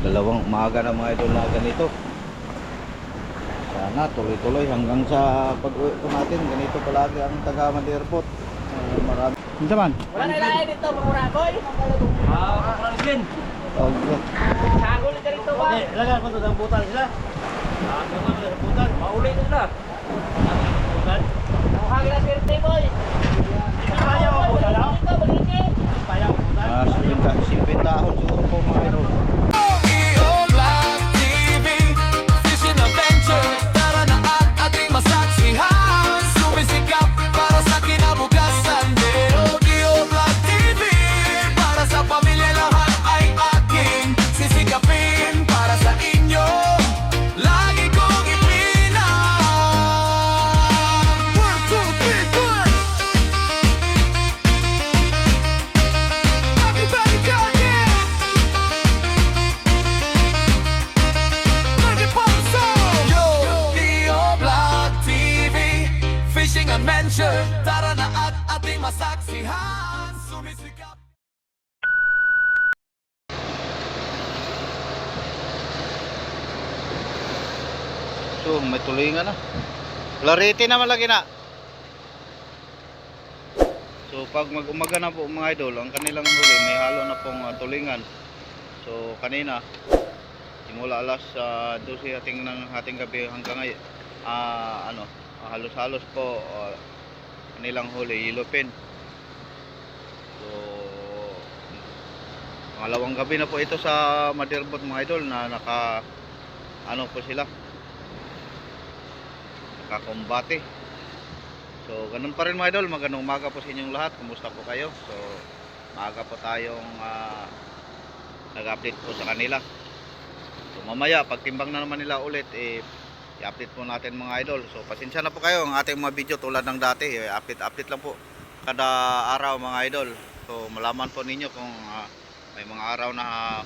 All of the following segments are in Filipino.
Dalawang umaga na mga idol na ganito. Sana tuloy-tuloy hanggang sa pag-uwi po natin. Ganito palagi ang taga Airport. Marami. Ano naman? Wala na ilalagay dito, mga boy. Mga din. Okay. Sagol ka dito ba? Ilagay ko ito ng butal sila. Ilagay ko ito ng butal. Mauli na sila. Butal. Nakuhagi na swerte, boy. Kaya ko butal ako. Dito, balikin. Kaya ko butal. Sipin dahon siguro po mga idol. Tara na at ating masaksihan, sumisikap. So may tulingan na. Clarity naman lagi na. So pag mag-umaga na po mga idol, ang kanilang huli may halo na pong tulingan. So kanina simula alas 12 hating gabi hanggang ngayon halos-halos po kanilang huli yellowfin. So pangalawang gabi na po ito sa Motherboard mga idol na naka po sila nakakumbate. So ganun pa rin mga idol, magandang umaga po sa inyong lahat. Kumusta po kayo? So maaga po tayong nag-update po sa kanila. So mamaya pagtimbang na naman nila ulit i-update po natin mga idol. So pasensya na po kayo, ang ating mga video tulad ng dati update lang po kada araw mga idol. So malaman po ninyo kung may mga araw na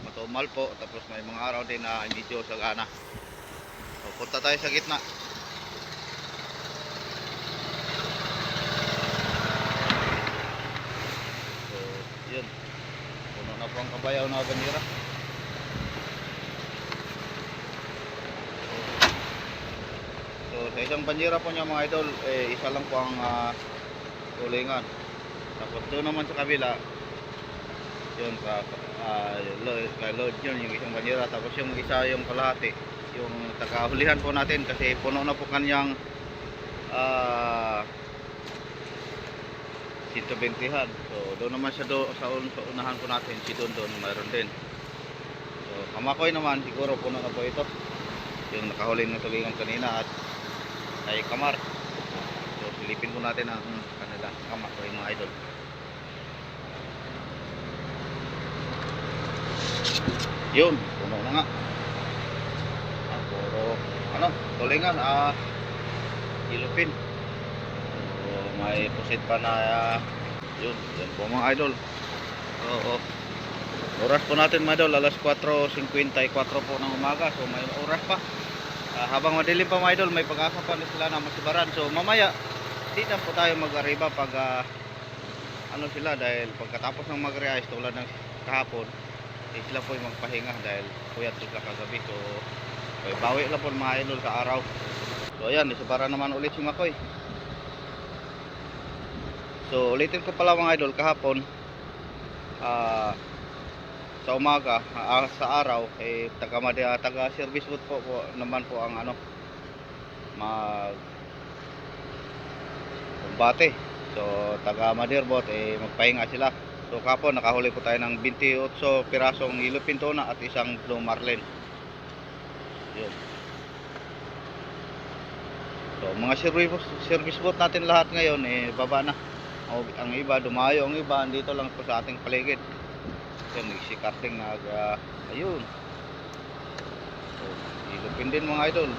matumal po, tapos may mga araw din na medyo sagana. So punta tayo sa gitna. So yun, puno na po ang kabayaw na bandera. So sa isang banjira po niya mga idol, isa lang po ang tulingan. Tapos doon naman sa kabila, yun kay load yun yung isang banjira. Tapos yung isa yung kalahati, yung tagahulihan po natin kasi puno na po kanyang 120han. So doon naman siya sa unahan po natin, si doon mayroon din. So kamakoy naman siguro puno na po ito, yung nakahuli ng tulingan kanina at ay kamar. So silipin po natin ang kanila kamar ko mga idol. Yun, puno na nga. Puro tulingan yellowfin. So may pusit pa na yun po mga idol. Oo. Oras po natin mga idol, alas 4:54 po ng umaga. So may oras pa. Habang madilim pa mga idol, may pag-asa pa sila na masibaran. So mamaya di na po tayo mag-arriba pag sila, dahil pagkatapos ng mag-realize tulad ng kahapon, sila po yung magpahinga dahil puyat sila kagabi. So bawi lang po mga idol sa araw. So ayan, nasibaran naman ulit si Makoy. So ulitin ko pala mga idol, kahapon sa umaga, sa araw taga service boat po naman po ang mag kumbate. So taga Motherboard magpahinga sila. So kapon nakahuli po tayo ng 28 pirasong yellowfin tuna at isang blue marlin. Yun. So mga service boat natin lahat ngayon baba na. Ang iba dumayo, ang iba dito lang po sa ating paligid. Yan, nagsikarting ayun. So yellowfin din mga idol.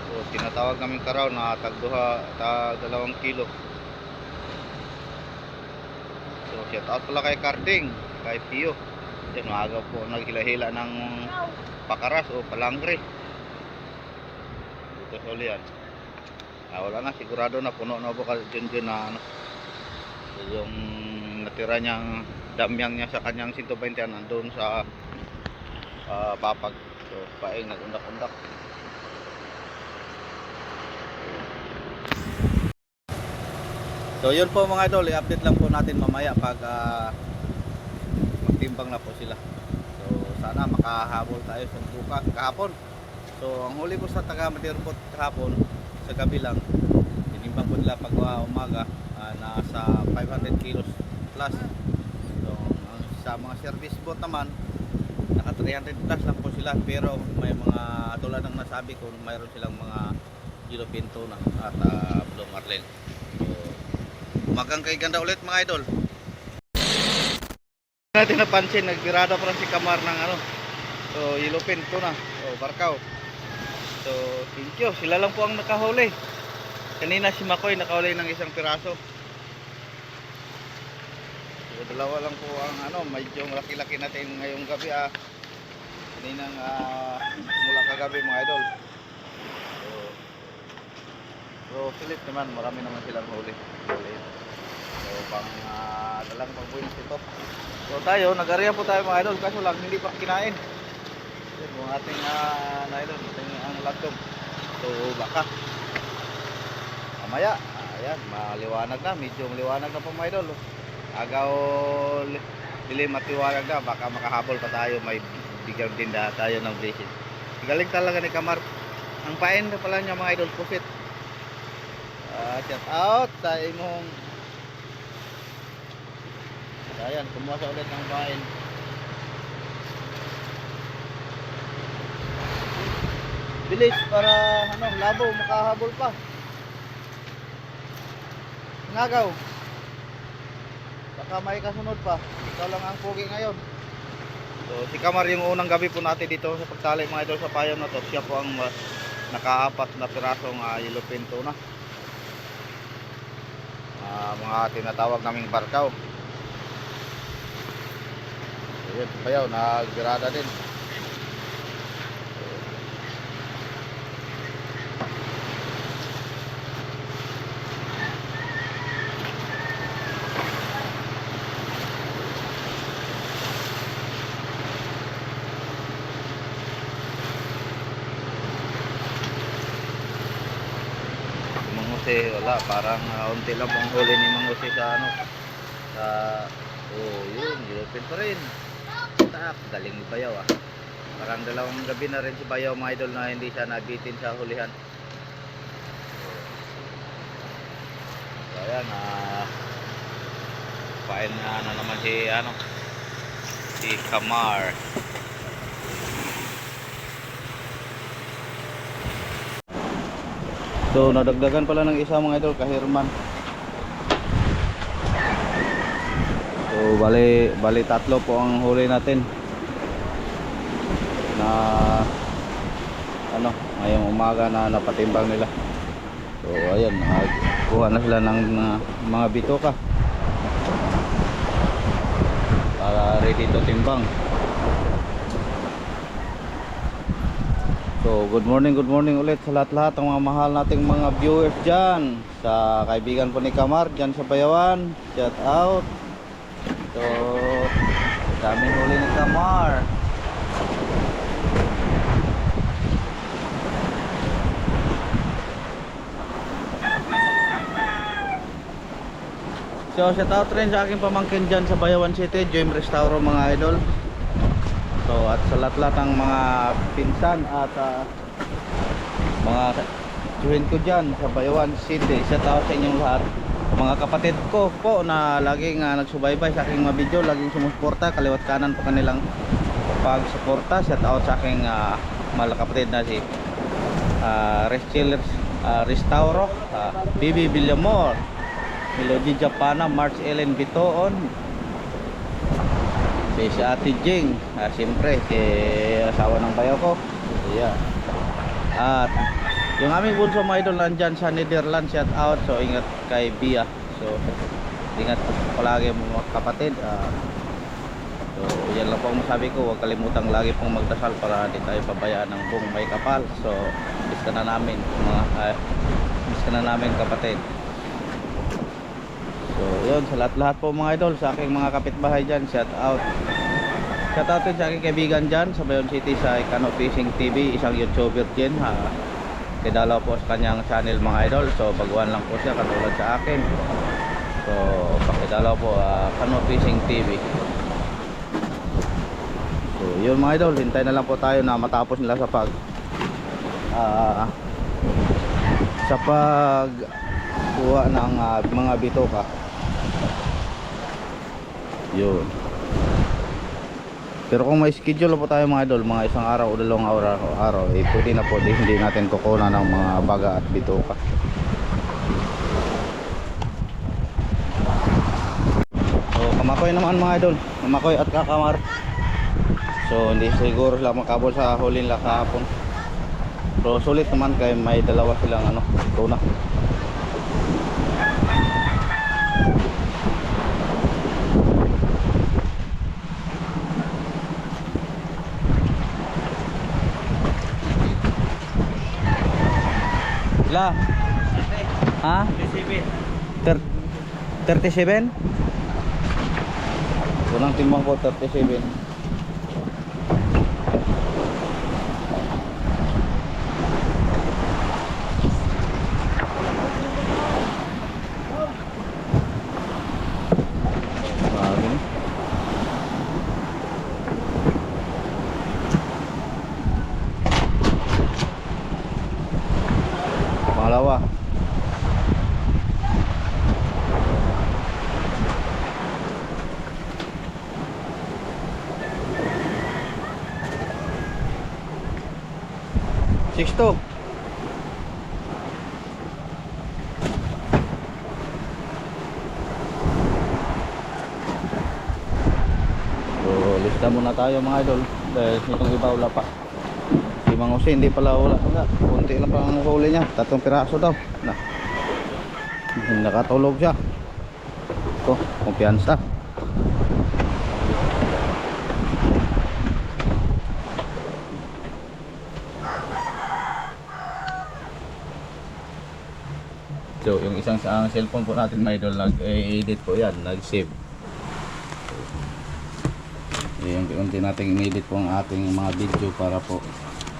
So tinatawag namin karaw na tag 2 kilo. So shout out pala kay Karting, kay Pio. Yan, maaga po naghila-hila ng pakaras o palangre dito sa ulian. Wala na, sigurado na puno na po kasi dyan na yung natira niyang damyang niya sa kanyang 120 nandun sa papag. So paing nagundak-undak. So yun po mga idol, i-update lang po natin mamaya pag magtimbang na po sila. So sana makahabol tayo sa buka kahapon. So ang huli po sa taga Madirpot kahapon sa gabi lang, tinimbang po nila pag umaga, nasa 500 kilos plus. So sa mga service boat naman, naka 300 plus lang po sila, pero may mga tulad ng nasabi ko, mayroon silang mga yellowfin tuna at blue marlin. So umagang kay ganda ulit mga idol. Natin napansin, nagbirada pa rin si Kamar ng so yellowfin tuna o barkaw. So thank you, sila lang po ang nakahuli. Kanina si Makoy nakahuli ng isang piraso. So dalawa lang po ang medyo malaki-laki natin ngayong gabi kaninang mula kagabi mga idol. So Philip naman, marami naman silang huli. So pang dalang pagbuhin ito. So tayo, nag-area po tayo mga idol, kaso lang hindi pa kinain. Yan yung ating idol, ating ang laptop. So baka mamaya, ayan, maliwanag na, medyo maliwanag na po mga idol. Agaw dilim at liwanag na, baka makahabol pa tayo, may bigyan din tayo ng blessing. Galing talaga ni Kamar. Ang pain na pala niya mga idol, pusit. Shout out sa imong, ayan, kumuha sa ulit ng pain. Bilis para labo, makahabol pa. Ngagaw, baka may kasunod pa. Ikaw lang ang pogi ngayon. So si Kamar yung unang gabi po natin dito sa pagtali mga idol sa payam na to. Siya po ang nakaapat na pirasong yellowfin tuna, mga tinatawag naming barkaw. So yun, payaw, nagbirada din. Wala, parang unti lang pong huli ni Mang Jose yun, yellowfin pa rin. Galing ni Bayaw parang dalawang gabi na rin si Bayaw mga idol na hindi siya nabitin sa hulihan. So ayan, pain na naman si Kamar. So nadagdagan pala ng isa mga idol, kahirman. So bali tatlo po ang huli natin na ngayong umaga na napatimbang nila. So ayan, kuha na sila ng mga bitoka para ready to timbang. So good morning ulit sa lahat-lahat ng mga mahal nating mga viewers dyan, sa kaibigan po ni Kamar dyan sa Bayawan. Shout out. So daming huli ni Kamar. So shout out rin sa aking pamangkin dyan sa Bayawan City, Joym Restauro mga idol. So at sa lahat-lahat ng mga pinsan at mga tuwin ko dyan sa Bayawan City, shout out sa inyong lahat. Mga kapatid ko po na laging nagsubaybay sa aking mga video, laging sumusuporta, kaliwat kanan po kanilang pagsuporta. Shout out sa aking mahal kapatid na si Rachel Restauro, Bibi Villamor, Melody Japana, March Ellen Bitoon, si Ate Jing, siyempre si asawa ng bayaw ko. Yeah. At yung aming bunso mga idol nandyan sa Netherlands, shout out. So ingat kay Bia. So ingat palagi mga kapatid. So yan lang po ang masabi ko, huwag kalimutang lagi pong magdasal para hindi tayo pabayaan ng buong may kapal. So miss ka na namin mga miss ka na namin kapatid. So yun, sa lahat-lahat po mga idol, sa aking mga kapitbahay dyan, shout out. Shout out din sa aking kaibigan dyan sa Bayon City sa Cano Fishing TV, isang YouTuber din. Kidalaw po sa kanyang channel mga idol. So baguhan lang po siya katulad sa akin. So pakidalaw po Cano Fishing TV. So yun mga idol, hintay na lang po tayo na matapos nila sa pagkuha ng mga bitoka. Yun. Pero kung may schedule po tayo mga idol, mga isang araw o dalawang araw, pwede na po, hindi natin kukunan ng mga baga at bituka. So kamakoy naman mga idol, kamakoy at kakamar. So hindi siguro sila makabol sa huli nila kahapon. Pero sulit naman kaya may dalawa silang tuna. La. Ha? 37? Unang timbang ko 37. Bagay. Pangalawa. Sixto. So, lista muna tayo mga idol dahil itong iba wala pa. Si Mang Jose hindi pala wala. Kunti lang pa ang huli niya. 3 piraso daw. Nakatulog siya. Ito, kumpiyansa. So, yung isang sa cellphone po natin mga idol, nag-edit po yan, nag-save. Yung unti nating in-edit po ang ating mga video para po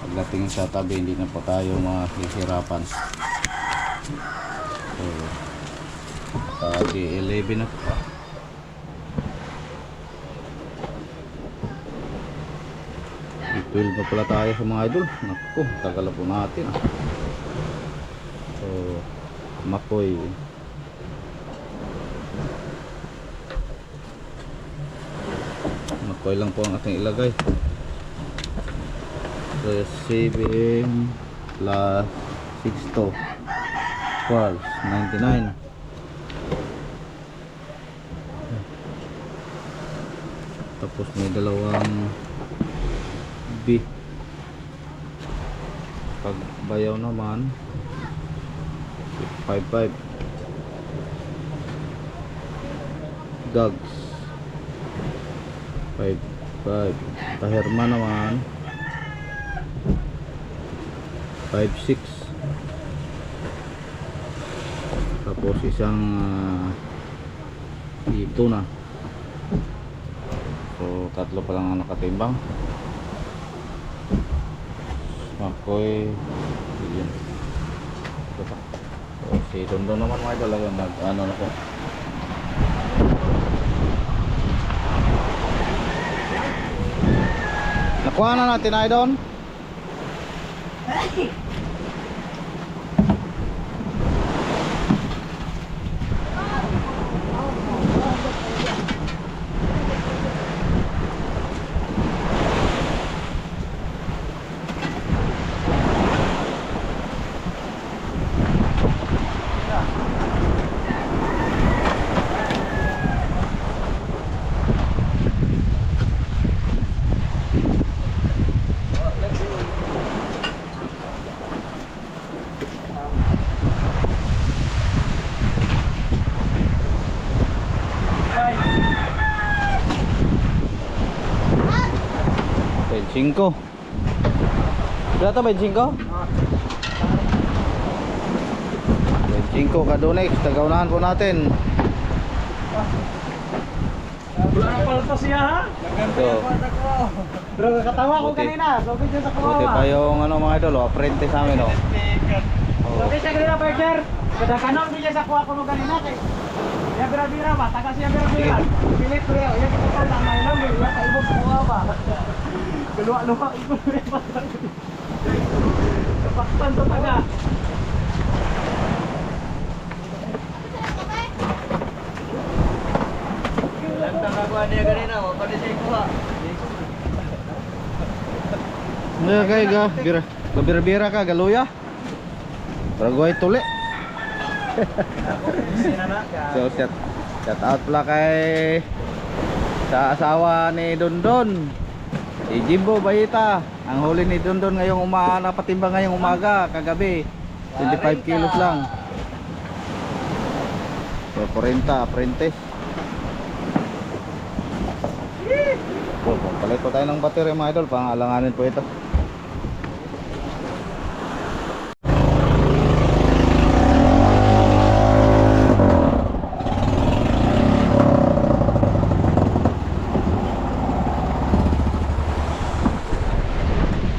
pagdating sa tabi hindi na po tayo mahihirapan. So, di 11 na po. Di 12 na pala tayo sa mga idol. Naku, tagal na po natin. So, makoy. Makoy lang po ang ating ilagay. So 7 plus 6 to 12, 99. Tapos may dalawang B. Pag bayaw naman 55 dogs 55 taherma naman 56 tapos isang ito na so 3 pa lang ang nakatimbang makoy yun ito pa. Si Dondon naman mga idol ayun nag-ano na po. Nakuha na natin idol. Cinco. Berapa 25? 25 kadonex, tagaunahan po natin. Wala na paltos siya ha? Ito. Bro, katawa ko Buti. kanina. Sobi dyan sa Buti kawawa. pa yung ano mga idol, apprentice namin oh. Oh. Sobi siya kanina, partner. Kada kanon din siya sa kuha ko mo kanina. Ya bira-bira ba? Taga siya bira-bira. Pilit ko yun. Yan kita lang. May lang. Yan kaibog sa kuha ba? Kaluwa-luwa. Kapakpan to taga. Nga kay ga bira. Gabira-bira ka galuya. Ragway tuli. So shout out pala kay sa asawa ni Dondon. Si Jimbo Bayita. Ang huli ni Dondon ngayong napatimbang ngayong umaga, kagabi. 25 kilos lang. So 40 apprentice. So, palit po tayo ng battery mga idol, pangalanganin po ito.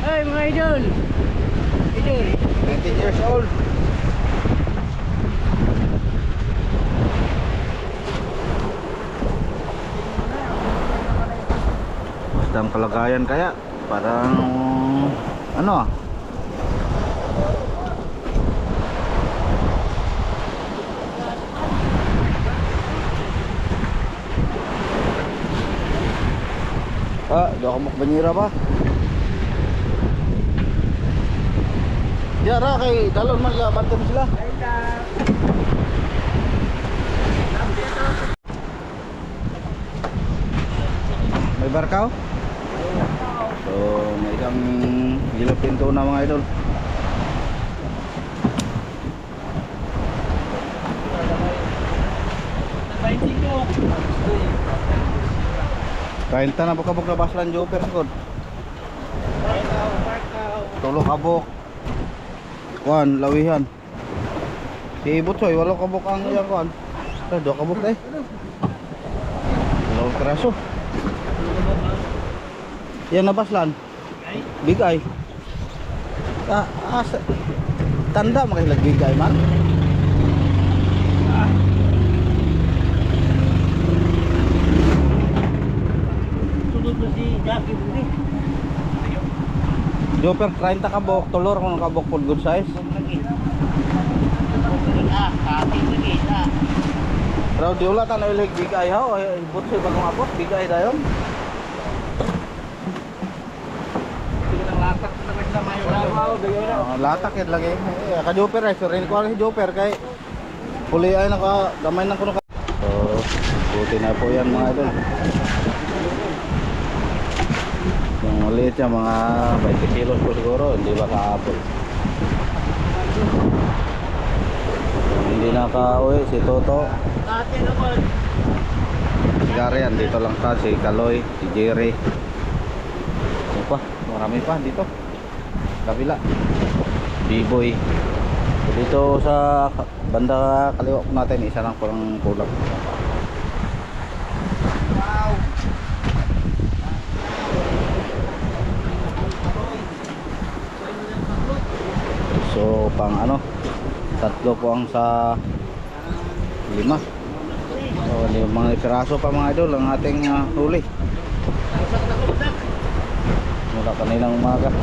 Hey mga idol. Idol. 19 years old. Basta ang kalagayan kaya parang ano ah. Do ako makbanyira ba? Yara kay dalon man la bantam sila. May barkaw? So, may isang yellow pinto na mga idol. Kain ta na bukabok na baslan joper kod. Tulo kabok. Kuan lawihan. Si Butsoy walo kabok ang iyang kuan. Do kabok eh. Dalawang piraso. Yan na baslan. Bigay. Tanda makilag bigay man. Joper 30 kabok, tulor kung kabok pod good size. Pero di ulat na ilig bigay ha, Butsoy bagong abot bigay dayon. Latak yan lagi. Ka joper ay sir, ko si joper kay huli ay naka gamay nang kuno. So, buti na po yan mga idol. Yung maliit yan mga 20 kilos po siguro, hindi ba kaabot. Hindi nakauwi si Toto. Si Garian dito lang sa si Kaloy, si Jerry. Ano pa? Marami pa dito. Kabila. B-boy. So, dito sa banda kaliwa po natin, isa lang po ang kulang. So pang ano, tatlo po ang sa 5. So mga piraso pa mga idol ang ating huli mula kaninang umaga.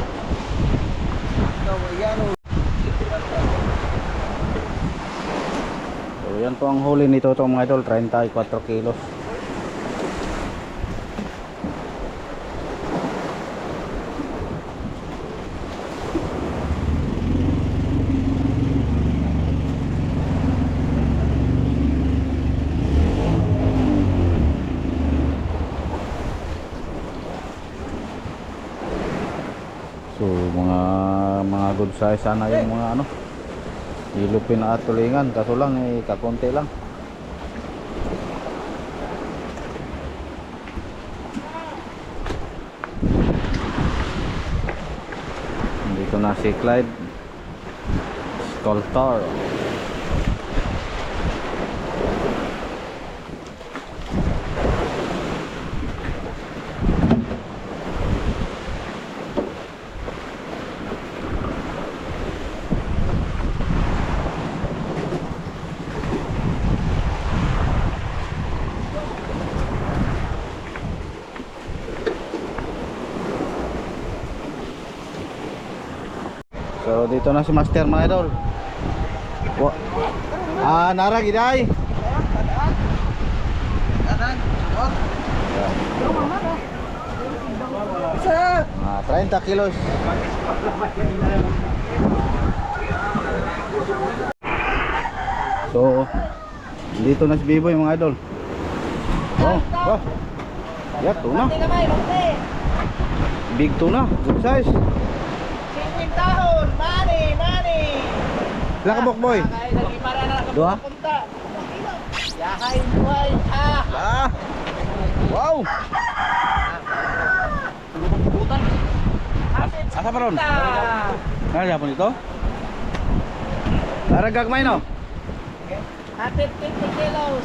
So yan po ang huli nito mga idol, 34 kilos. So mga good size sana yung mga ano ilupin at tulingan, kaso lang kakonti lang. Dito na si Clyde Sculptor. So dito na si Master mga idol. Nara giday. Isa. 30 kilos. So dito na si Biboy mga idol. Oh. Yeah, tuna. Big tuna, good size. 50 tahon, money. Lakabok boy. Lagi para na Dua? punta. Yahay buhay. Wow. Butan. Asa pa ron? Ano po ito? Laragag may no? Hatid 50 kilos.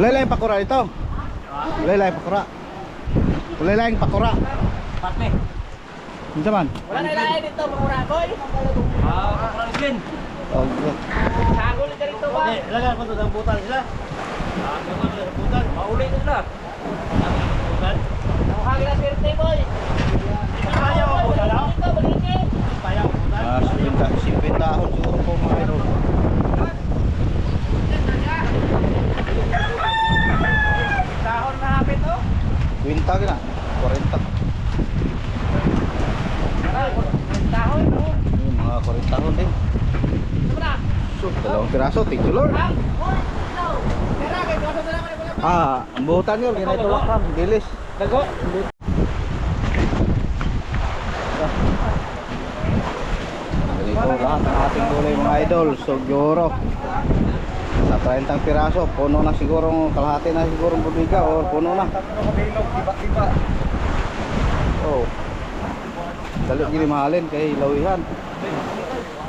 Ulay lang yung pakura ito. Ulay lang yung pakura. Ulay lang yung pakura. Pati. Ano man? Wala na ilahin dito, mura boy. Kurang din. Okay. Sagol ka rito ba? Ilagan ko to ng butan sila. Naman sa butan. Mauli na sila. Butan. Nakuhagi na swerte boy. Kaya ko butan daw. Ito, baliki. Kaya ko butan. 50 tahon siguro po mga idol. Tahon na hapit to. 20 gina. 40. Tahon, no? Yung mga 40 tahon din. Ano na? So, dalawang piraso, thank you Lord. Ang. Kaya kay boso na lang wala. Ang buhutan yun, ginatulak lang, gilis. Dago. Ganito lahat ng ating gulay mga idol. So, siguro sa 30 piraso, puno na siguro, kalahati na siguro budiga o puno na. Oh. Dalo gini mahalin kay lawihan.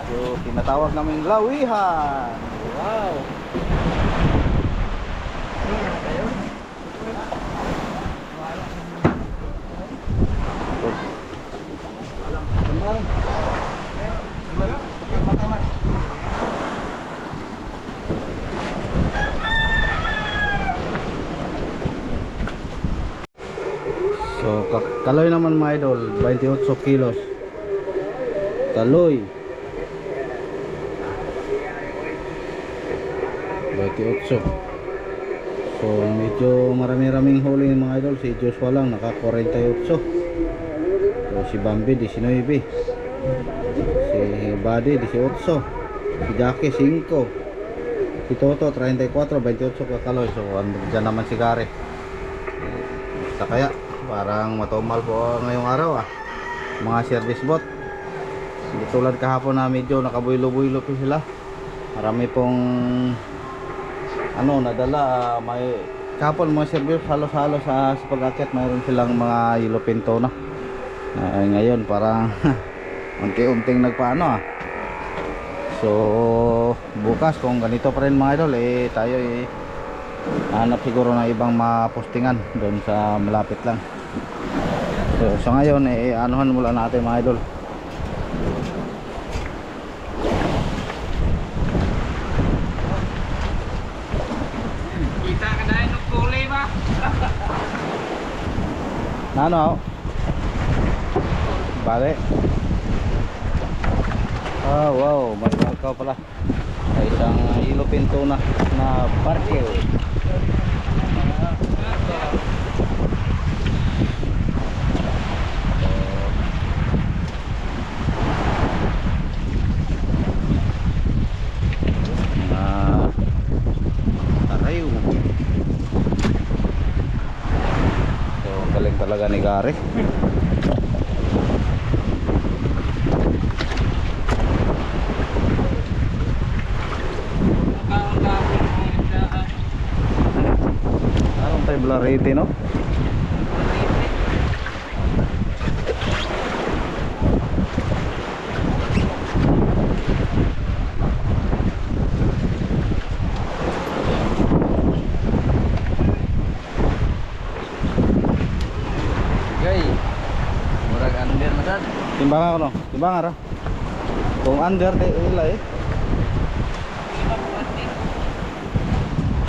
So, tinatawag namin lawihan. Wow. So, kaloy naman mga idol, 28 kilos. Kaloy. 28. So, medyo marami-raming huli mga idol. Si Joshua lang, naka 48. So, si Bambi, 19. Si Buddy, 18. Si Jackie, 5. Si Toto, 34, 28 kakaloy. So, dyan naman si Gary. Basta kaya, parang matumal po ngayong araw mga service boat. Hindi tulad kahapon na medyo nakabuylo-buylo po sila. Marami pong nadala. May kahapon mga service halos-halos sa pag-akit mayroon silang mga yellowfin tuna. Ngayon parang unti-unting nagpaano So bukas kung ganito pa rin mga idol tayo hanap siguro ng ibang mapostingan doon sa malapit lang. So ngayon anuhan mula natin mga idol. Kita ka dahil ng kulay ba? Ano? Bale. Wow, may markaw pala. Ay isang yellowfin tuna na parke. Tarayo. So, galing talaga ni Gary. Anong tayo blarete no? Okay. Murag under na sad. Timbangan ko no? Timbangan ra. Kung under nila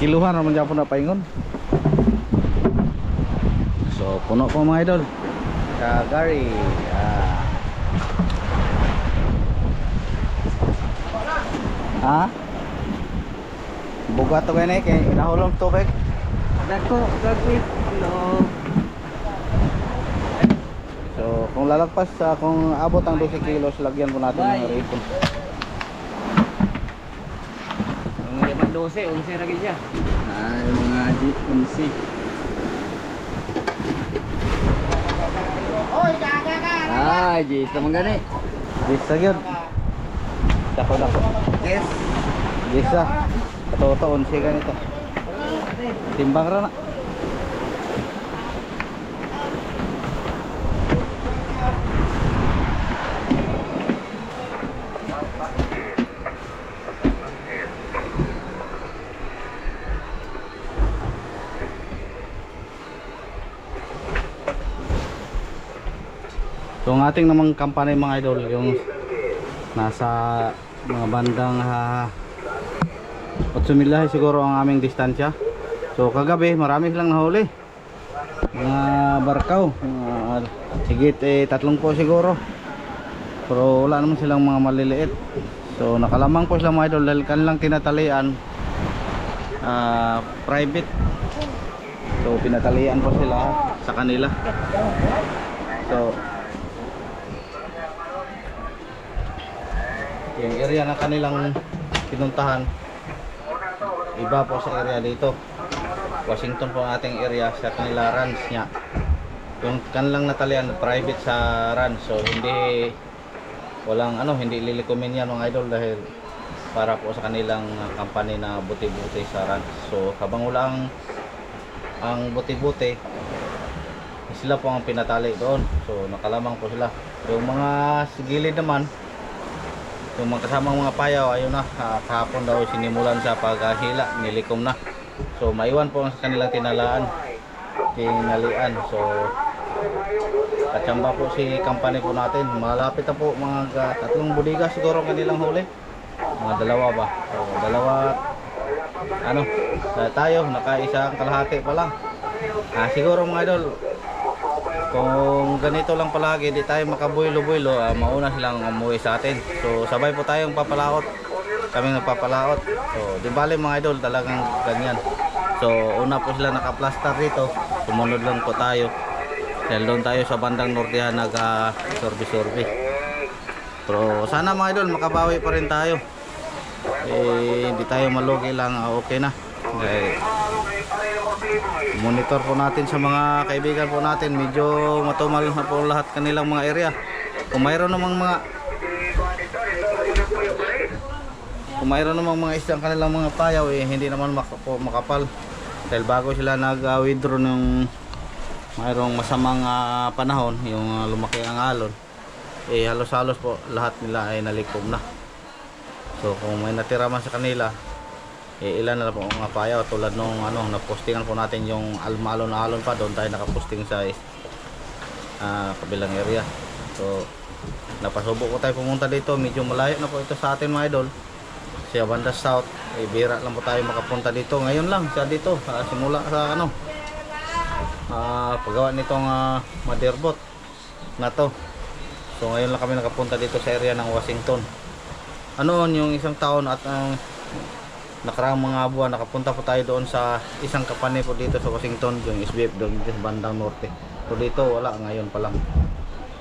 kiluhan naman dyan po na paingon. So puno po mga idol. Gary Ha? Buga to gani kay nahulong tubig. Dagko, no. So kung lalagpas kung abot ang 12 kilos, lagyan po natin ng ripon. Ang limang 12, 11 lagi siya. Ay, mga G11. Ah, G, ito mong gani. Gisa gyud. Dako. Yes. Gisa. Kato 11 ganito. Timbang ra na. So ang ating namang kampanya mga idol, yung nasa mga bandang 8 milya siguro ang aming distansya. So kagabi marami silang nahuli, mga barkaw, higit 30 po siguro, pero wala naman silang mga maliliit. So nakalamang po sila mga idol dahil kanilang tinatalian private. So pinatalian po sila sa kanila. So yung area na kanilang pinuntahan iba po sa area dito. Washington po ang ating area, sa kanila ranch niya. Yung kanilang natalian private sa ranch, so hindi hindi lilikumin yan mga idol dahil para po sa kanilang company na buti-buti sa ranch. So habang wala ang buti-buti, sila po ang pinatali doon, so nakalamang po sila. Yung mga sigilid naman, yung mga kasamang mga payaw, ayun na, kahapon daw sinimulan sa paghila, nilikom na. So maiwan po sa kanilang tinalian. So katsamba po si company po natin. Malapit na po, mga 3 budiga siguro ang kanilang huli. Mga 2 ba? So dalawa, tayo, nakaisang kalahati pa lang. Siguro mga idol, kung ganito lang palagi, di tayo makabuylo-buylo, mauna silang umuwi sa atin. So sabay po tayong papalaot, kami nagpapalaot. So di bale mga idol, talagang ganyan. So una po sila naka-plaster dito, sumunod lang po tayo dahil doon tayo sa bandang nortehan nag-sorbi-sorbi. Pero sana mga idol, makabawi pa rin tayo. Hindi tayo malugi lang, okay na. Okay. Monitor po natin sa mga kaibigan po natin, medyo matumal na po lahat kanilang mga area. Kung mayroon namang mga isang kanilang mga payaw, hindi naman makapal dahil bago sila nag-withdraw ng mayroong masamang panahon, yung lumaki ang alon, halos-halos po lahat nila ay nalikom na. So kung may natira man sa kanila, ilan na lang po mga payaw, tulad nung napostingan po natin yung alon pa, doon tayo nakaposting sa kabilang area. So napasubo ko tayo pumunta dito, medyo malayo na po ito sa atin mga idol, sa banda south. Bira lang po tayo makapunta dito ngayon lang sa dito, simula sa paggawa nitong motherboard na to. So ngayon lang kami nakapunta dito sa area ng Washington. Yung isang taon at nakaraang mga buwan, nakapunta po tayo doon sa isang company po dito sa Washington, yung SBF doon sa bandang norte. So dito wala, ngayon pa lang.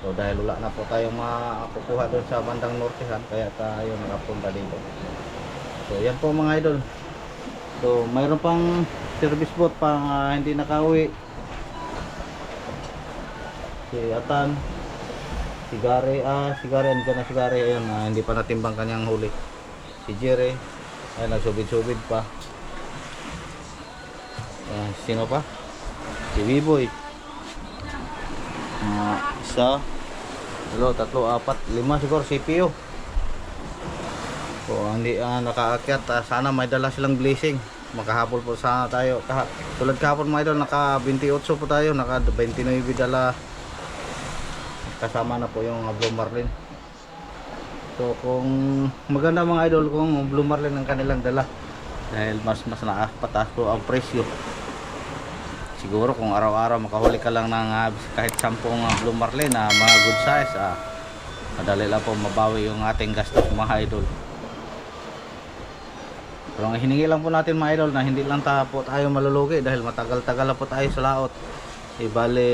So dahil wala na po tayong makukuha doon sa bandang nortehan, kaya tayo nakapunta dito. So yan po mga idol. So mayroon pang service boat pang hindi nakauwi. Si Atan, Sigari, andyan na Sigari, ayun, hindi pa natimbang kanyang huli. Si Jerry, ay nagsubid-subid pa. Sino pa? Si Biboy. Isa, 2, 3, 4, 5 siguro CPU. So hindi nakaakyat, sana may dala silang blessing. Makahapol po sana tayo. Tulad kahapon mga idol, naka 28 po tayo, naka 29 dala. Kasama na po yung Blue Marlin. So kung maganda mga idol kung Blue Marlin ang kanilang dala, dahil mas nakapataas po ang presyo. Siguro kung araw-araw makahuli ka lang ng kahit 10 Blue Marlin na mga good size, madali lang po mabawi yung ating gastos mga idol. Pero ang hiningi lang po natin mga idol na hindi lang po tayo malulugi dahil matagal-tagal na po tayo sa laot. Bale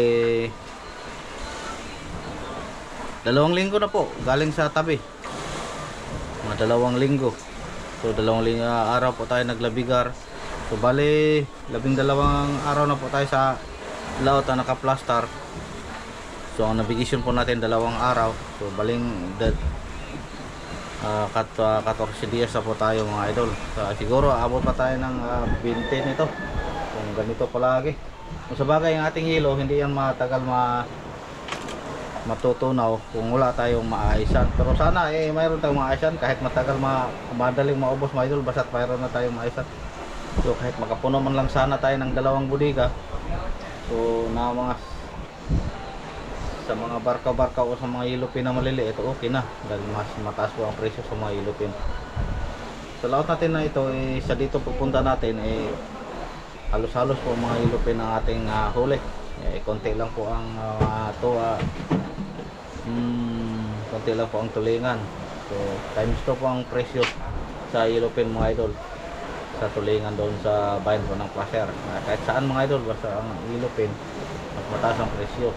2 linggo na po galing sa tabi. Mga 2 linggo. So 2 linggo araw po tayo naglabigar. So bale 12 araw na po tayo sa laot na naka-plaster. So ang navigation po natin 2 araw. So baling 14 dias na po tayo mga idol. So, siguro abot pa tayo ng 20 nito kung ganito palagi. Kung sa bagay ang ating hilo hindi yan matagal matutunaw kung wala tayong maaysan. Pero sana mayroon tayong maaysan kahit matagal madaling maubos mga idol, basta't mayroon na tayong maaysan. So kahit makapuno man lang sana tayo ng 2 budiga. So na mga sa mga barka-barka o sa mga ilupin na maliliit, okay na dahil mas mataas po ang presyo sa mga ilupin. Sa laot natin na ito, sa dito pupunta natin, halos-halos po mga ilupin ng ating huli. Konti lang po ang konti lang po ang tulingan. So times 2 po ang presyo sa ilupin mga idol sa tulingan doon sa bayan po ng Placer. Kahit saan mga idol, basta ang ilupin mas mataas ang presyo.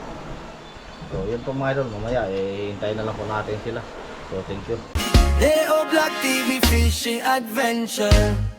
So yun po mga idol, mamaya hintayin na lang po natin sila. So thank you. Leo Black TV Fishing Adventure.